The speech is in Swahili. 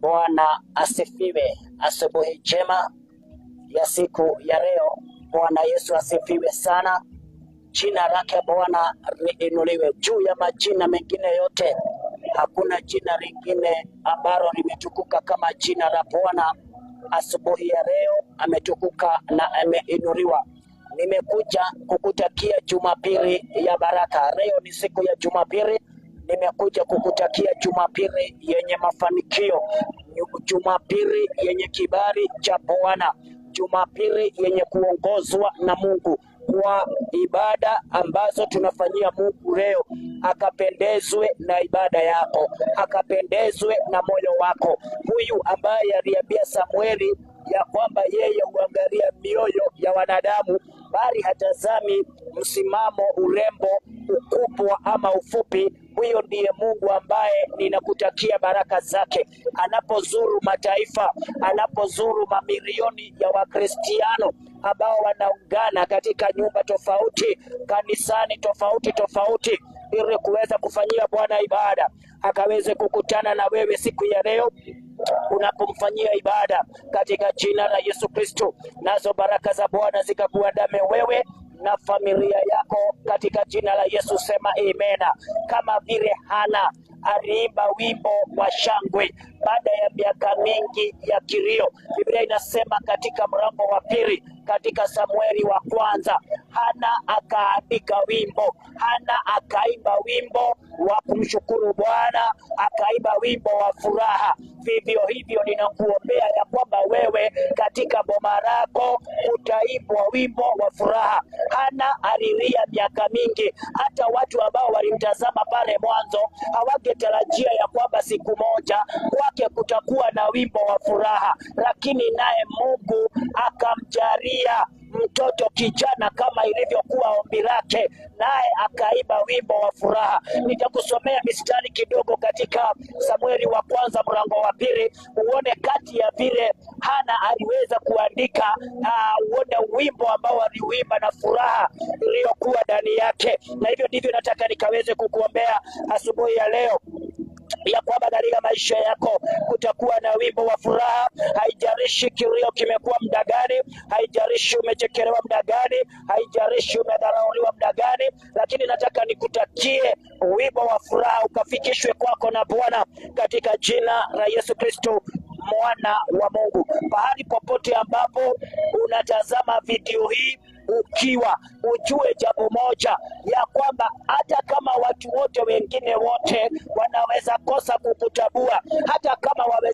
Bwana asifiwe. Asubuhi njema ya siku ya leo. Bwana Yesu asifiwe sana. Jina lake Bwana liinuliwe juu ya majina mengine yote. Hakuna jina lingine ambalo limetukuka kama jina la Bwana. Asubuhi ya leo ametukuka na ameinuliwa. Nimekuja kukutakia Jumapili ya baraka. Leo ni siku ya Jumapili. Nimekuja kukutakia Jumapili yenye mafanikio, Jumapili yenye kibali cha Bwana, Jumapili yenye kuongozwa na Mungu kwa ibada ambazo tunafanyia Mungu leo. Akapendezwe na ibada yako, akapendezwe na moyo wako. Huyu ambaye aliambia Samueli ya kwamba yeye huangalia mioyo ya wanadamu bali hatazami msimamo, urembo, ukubwa ama ufupi. Huyo ndiye Mungu ambaye ninakutakia baraka zake. Anapozuru mataifa, anapozuru mamilioni ya Wakristiano ambao wanaungana katika nyumba tofauti, kanisani tofauti ili kuweza kufanyia Bwana ibada, akaweze kukutana na wewe siku ya leo unapomfanyia ibada katika jina la Yesu Kristo. Nazo baraka za Bwana zikakuandame wewe na familia yako katika jina la Yesu. Sema amena. Kama vile Hana aliimba wimbo wa shangwe baada ya miaka mingi ya kilio. Biblia inasema katika mlango wa pili katika Samueli wa kwanza, Hana akaandika wimbo, Hana akaimba wimbo wa kumshukuru Bwana, akaimba wimbo wa furaha. Vivyo hivyo ninakuombea ya kwamba wewe katika boma lako utaimbwa wimbo wa furaha. Hana alilia miaka mingi, hata watu ambao walimtazama pale mwanzo hawangetarajia ya kwamba siku moja kwake kutakuwa na wimbo wa furaha, lakini naye Mungu akamjalia mtoto kijana kama ilivyokuwa ombi lake, naye akaimba wimbo wa furaha. Nitakusomea mistari kidogo katika Samueli wa kwanza mlango wa pili, uone kati ya vile Hana aliweza kuandika uone wimbo ambao aliuimba na furaha iliyokuwa ndani yake. Na hivyo ndivyo nataka nikaweze kukuombea asubuhi ya leo ya kwamba katika maisha yako kutakuwa na wimbo wa furaha. Haijalishi kilio kimekuwa muda gani, haijalishi umechekelewa muda gani, haijalishi umedharauliwa muda gani, lakini nataka nikutakie wimbo wa furaha ukafikishwe kwako na Bwana katika jina la Yesu Kristo, mwana wa Mungu. Pahali popote ambapo unatazama video hii ukiwa, ujue jambo moja ya kwamba hata kama watu wote wengine wote wanaweza kosa kukutabua, hata kama